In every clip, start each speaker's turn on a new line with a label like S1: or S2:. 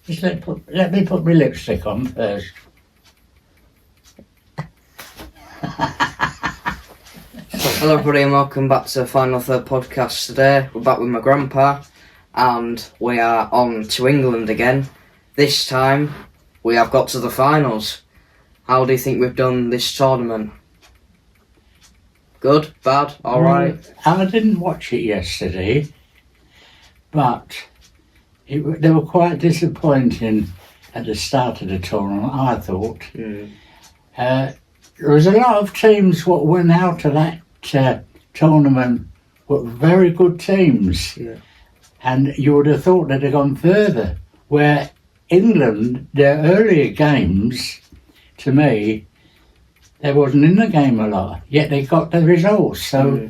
S1: Just let me put my lipstick on first.
S2: Hello everybody and welcome back to the Final Third podcast today. We're back with my grandpa and we are on to England again. This time we have got to the finals. How do you think we've done this tournament? Good? Bad? Alright?
S1: I didn't watch it yesterday, but they were quite disappointing at the start of the tournament, I thought. There was a lot of teams what went out of that tournament were very good teams, and you would have thought they'd have gone further. Where England, their earlier games, to me, they wasn't in the game a lot, yet they got the results. So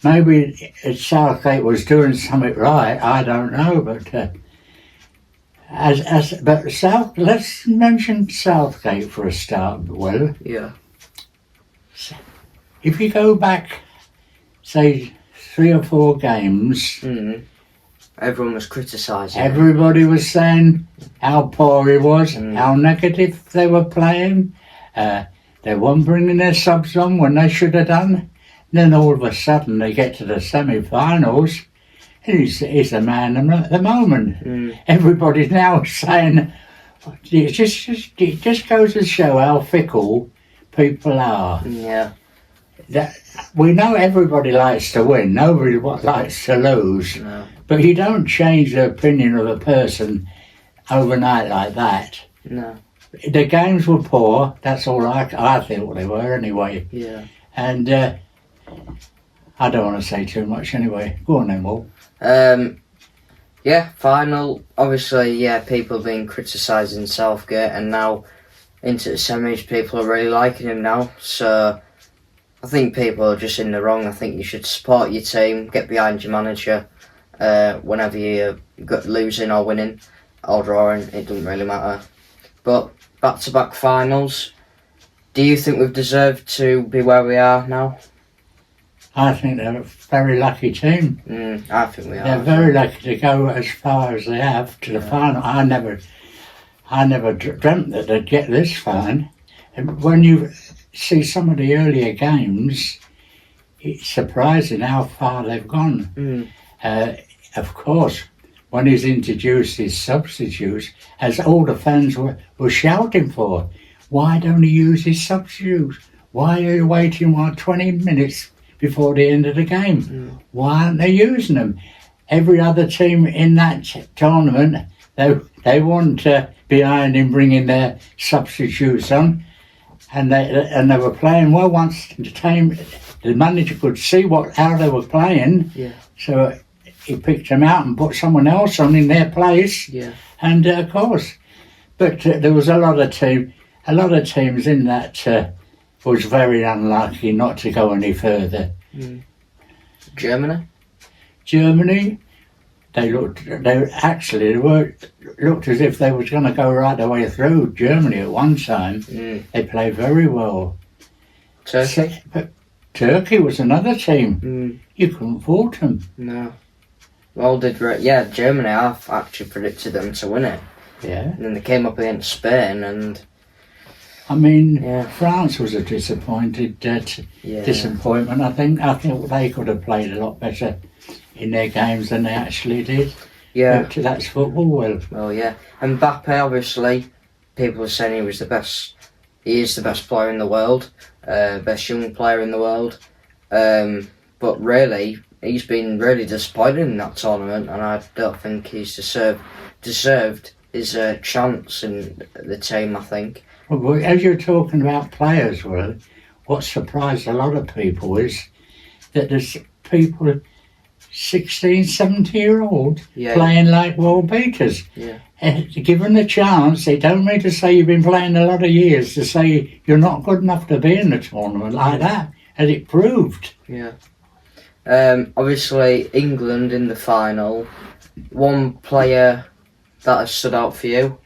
S1: maybe Southgate was doing something right. I don't know, but let's mention Southgate for a start. Well,
S2: Yeah.
S1: If you go back, say, 3 or 4 games,
S2: Everyone was criticising.
S1: everybody was saying how poor he was, how negative they were playing. They weren't bringing their subs on when they should have done. Then all of a sudden they get to the semi-finals, and he's the man at the moment. Everybody's now saying, it just goes to show how fickle people are.
S2: Yeah.
S1: We know everybody likes to win, nobody likes to lose,
S2: No.
S1: but you don't change the opinion of a person overnight like that.
S2: No.
S1: The games were poor, that's all I thought they were anyway.
S2: Yeah.
S1: And I don't want to say too much anyway. Go on then, Will.
S2: Yeah, final. Obviously, people have been criticising Southgate, and now into the semis, people are really liking him now. So I think people are just in the wrong. I think you should support your team, get behind your manager. Whenever you're losing or winning or drawing, it doesn't really matter. But back-to-back finals. Do you think we've deserved to be where we are now?
S1: I think they're a very lucky team.
S2: I think we are.
S1: They're very lucky to go as far as they have to the final. I never dreamt that they'd get this far. And when you see some of the earlier games, it's surprising how far they've gone. Of course, when he's introduced his substitutes, as all the fans were shouting for, why don't he use his substitutes? Why are you waiting 20 minutes before the end of the game? Why aren't they using them? Every other team in that tournament, they weren't behind him bringing their substitutes on, and they were playing well. Once the manager could see how they were playing, so he picked them out and put someone else on in their place. And of course, but there was a lot of teams in that was very unlucky not to go any further.
S2: Germany,
S1: they looked as if they was going to go right the way through. Germany at one time, they played very well. But Turkey was another team. You couldn't fault them.
S2: No. Well, Germany, I've actually predicted them to win it.
S1: Yeah.
S2: And then they came up against Spain and...
S1: I mean, France was a disappointment. I think they could have played a lot better in their games than they actually did.
S2: Yeah.
S1: But that's football, Will.
S2: Well, yeah. And Mbappe, obviously, people are saying he is the best player in the world, best young player in the world. But really, he's been really disappointed in that tournament, and I don't think he's deserved his chance in the team, I think.
S1: Well, as you're talking about players, Will, what surprised a lot of people is that there's people 16, 17-year-old playing like world beaters. Given the chance, they don't mean to say you've been playing a lot of years to say you're not good enough to be in a tournament like that, as it proved.
S2: Obviously, England in the final. One player that has stood out for you?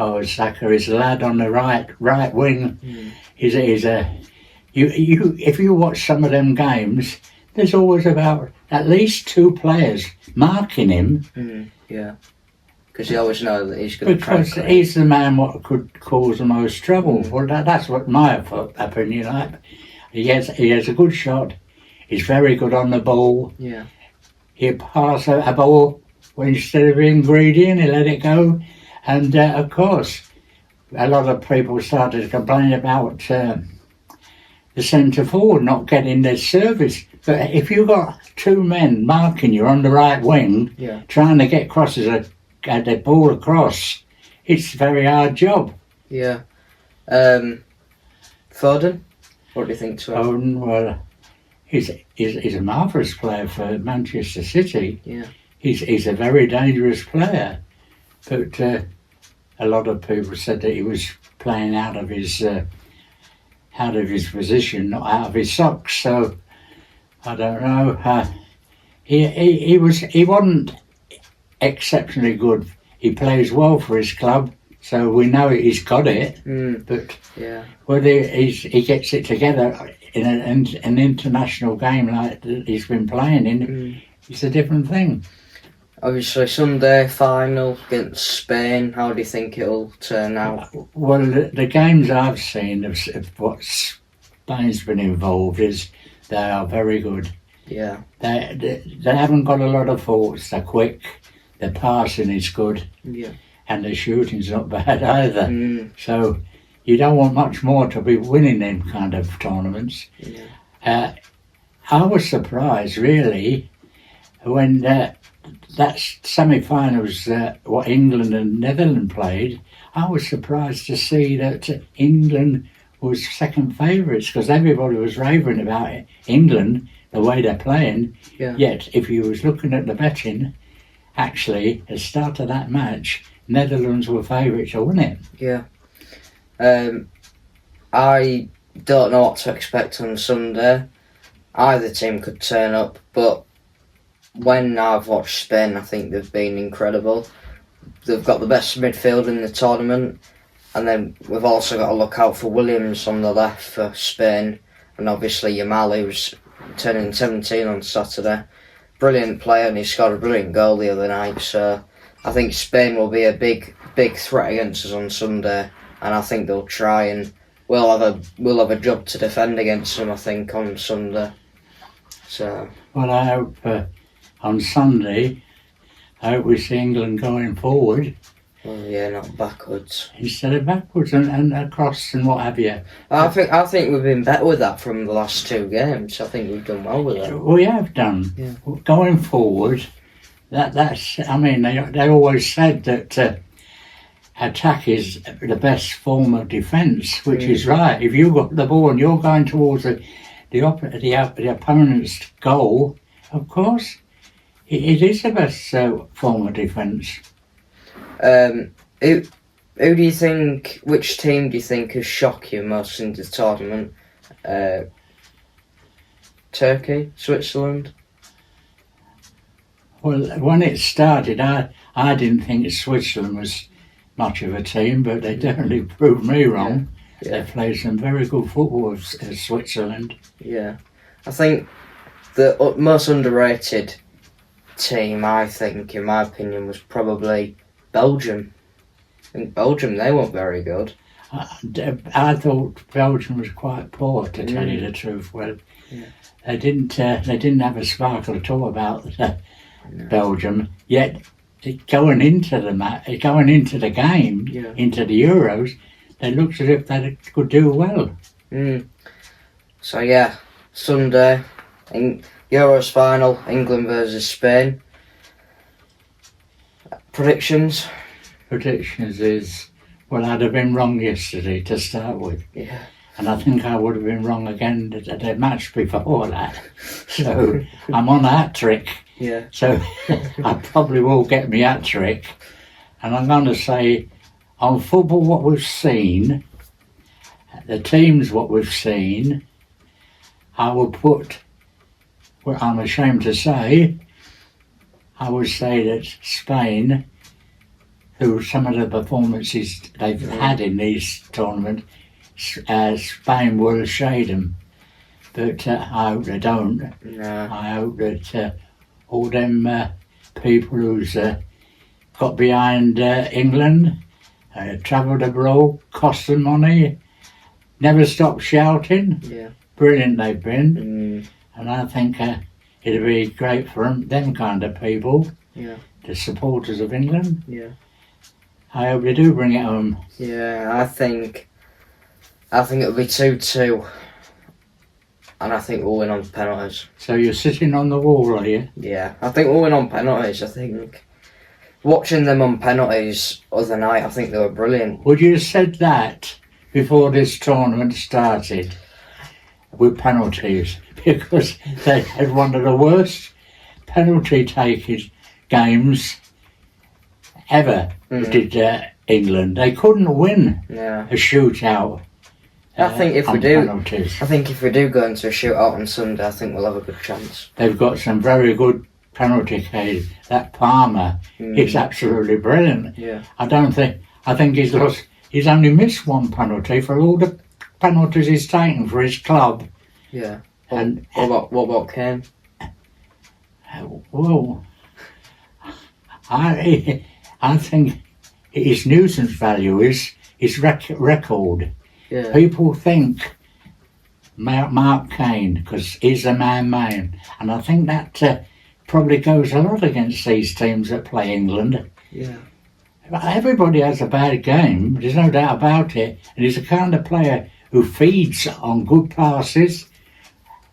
S1: Oh, Saka is a lad on the right wing. He's if you watch some of them games, there's always about at least 2 players marking him.
S2: Because you always know that he's going to
S1: Because
S2: crack it.
S1: he's the man what could cause the most trouble. Well, that's what my opinion. He has a good shot. He's very good on the ball.
S2: Yeah.
S1: He'll pass a ball instead of being greedy and he let it go. And of course, a lot of people started to complain about the centre forward not getting their service. But if you've got two men marking you on the right wing,
S2: Yeah.
S1: trying to get the ball across, it's a very hard job.
S2: Yeah. Foden, what do you think to him?
S1: Oh, well, he's a marvellous player for Manchester City.
S2: Yeah.
S1: He's a very dangerous player. But a lot of people said that he was playing out of his position, not out of his socks. So I don't know. He wasn't exceptionally good. He plays well for his club, so we know he's got it. But
S2: Yeah.
S1: whether he gets it together in an international game like that he's been playing in, it's a different thing.
S2: Obviously, Sunday final against Spain. How do you think it'll turn out?
S1: Well, the games I've seen of what Spain's been involved is they are very good.
S2: Yeah.
S1: They haven't got a lot of faults. They're quick. Their passing is good,
S2: Yeah.
S1: and their shooting's not bad either.
S2: So,
S1: You don't want much more to be winning them kind of tournaments.
S2: yeah.
S1: I was surprised really when that semi-finals what England and Netherlands played. I was surprised to see that England was second favourites because everybody was raving about England, the way they're playing.
S2: Yeah.
S1: Yet, if you was looking at the betting, actually, at the start of that match, Netherlands were favourites to win it.
S2: Yeah. I don't know what to expect on Sunday. Either team could turn up, but when I've watched Spain, I think they've been incredible. They've got the best midfield in the tournament, and then we've also got to look out for Williams on the left for Spain, and obviously Yamal, who's turning 17 on Saturday. Brilliant player, and he scored a brilliant goal the other night, so I think Spain will be a big threat against us on Sunday, and I think they'll try, and we'll have a job to defend against them, I think, on Sunday. So,
S1: Well, I hope on Sunday, I hope we see England going forward
S2: well, yeah, not backwards.
S1: instead of backwards and across and what have you.
S2: I think we've been better with that from the last two games. I think we've done well with it.
S1: We have done.
S2: Yeah.
S1: Going forward, that's. I mean, they always said that attack is the best form of defence, which is right. If you've got the ball and you're going towards the opponent's goal, of course, it is the best form of defence.
S2: Who do you think? Which team do you think has shocked you most in the tournament? Turkey, Switzerland.
S1: Well, when it started, I didn't think Switzerland was much of a team, but they definitely proved me wrong.
S2: Yeah.
S1: They played some very good football, Switzerland.
S2: Yeah, I think the most underrated team, I think, in my opinion, was probably Belgium. I think Belgium, they weren't very good.
S1: I thought Belgium was quite poor, to tell you the truth. Well, they didn't have a sparkle at all about Belgium. Yet, going into the game,
S2: Yeah.
S1: into the Euros, they looked as if they could do well.
S2: So yeah, Sunday, Euros final, England versus Spain. Predictions?
S1: Predictions is, well, I'd have been wrong yesterday to start with.
S2: Yeah.
S1: And I think I would have been wrong again the match before that. So I'm on a hat trick.
S2: Yeah.
S1: So I probably will get me hat trick. And I'm going to say, on football, what we've seen, the teams what we've seen, I would put, well, I'm ashamed to say, I would say that Spain, through some of the performances they've had in these tournaments, Spain will shade them. But I hope they don't.
S2: No.
S1: I hope that all them people who's got behind England, travelled abroad, cost them money, never stopped shouting.
S2: Yeah.
S1: Brilliant they've been.
S2: Mm,
S1: And I think it'd be great for them kind of people,
S2: yeah.
S1: the supporters of England.
S2: Yeah.
S1: I hope they do bring it home.
S2: Yeah, I think it'll be 2-2. And I think we'll win on penalties.
S1: So you're sitting on the wall, are you?
S2: Yeah, I think we'll win on penalties. I think watching them on penalties other night, I think they were brilliant.
S1: Would you have said that before this tournament started with penalties? Because they had one of the worst penalty taking games ever, did England. They couldn't win
S2: Yeah.
S1: a shootout.
S2: I think if we
S1: on
S2: do,
S1: penalties.
S2: I think if we do go into a shootout on Sunday, I think we'll have a good chance.
S1: They've got some very good penalty killers. That Palmer is absolutely brilliant.
S2: Yeah.
S1: I think he's only missed one penalty for all the penalties he's taken for his club.
S2: Yeah.
S1: And
S2: What about Kane?
S1: well, I think his nuisance value is his record.
S2: Yeah.
S1: People think Mark Kane because he's a man, and I think that probably goes a lot against these teams that play England.
S2: Yeah.
S1: Everybody has a bad game, there's no doubt about it, and he's the kind of player who feeds on good passes.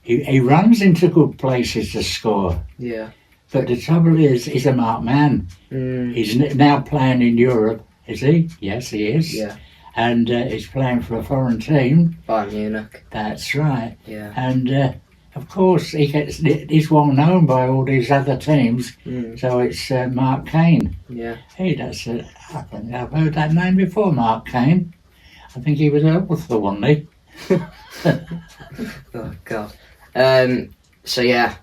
S1: He runs into good places to score.
S2: Yeah.
S1: But the trouble is, he's a marked man. He's now playing in Europe, is he? Yes, he is.
S2: Yeah.
S1: And he's playing for a foreign team.
S2: Bayern Munich.
S1: That's right.
S2: Yeah.
S1: And of course, he's well known by all these other teams. So it's Mark Kane.
S2: Yeah.
S1: Hey, I think I've heard that name before, Mark Kane. I think he was at Ulster, wasn't he?
S2: Oh God. So yeah,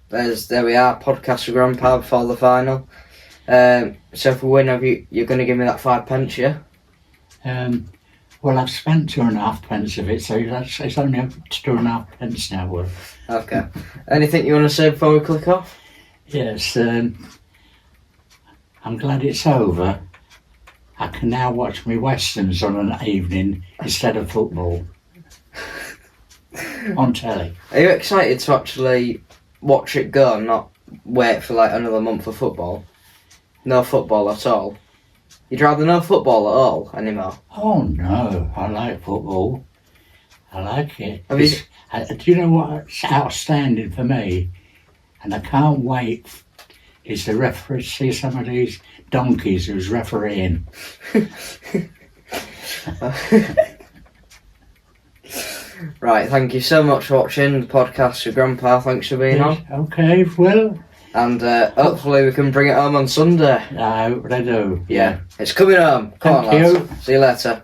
S2: there we are. Podcast with Grandpa before the final. So if we win, you're going to give me that 5 pence, yeah?
S1: Well, I've spent 2.5 pence of it, so it's only up to 2.5 pence now. Well,
S2: Okay. Anything you want to say before we click off?
S1: yes, I'm glad it's over. I can now watch my westerns on an evening instead of football on telly.
S2: Are you excited to actually watch it go and not wait for like another month of football? No football at all? You'd rather no football at all anymore?
S1: Oh no, I like football. I like it.
S2: Have you-
S1: Do you know what's outstanding for me? And I can't wait is the referee see some of these donkeys who's refereeing.
S2: Right, thank you so much for watching the podcast with Grandpa. Thanks for being on.
S1: Okay, well,
S2: And hopefully we can bring it home on Sunday.
S1: I hope they do.
S2: Yeah, it's coming home. Come on,
S1: Thank
S2: lads.
S1: you.
S2: See you later.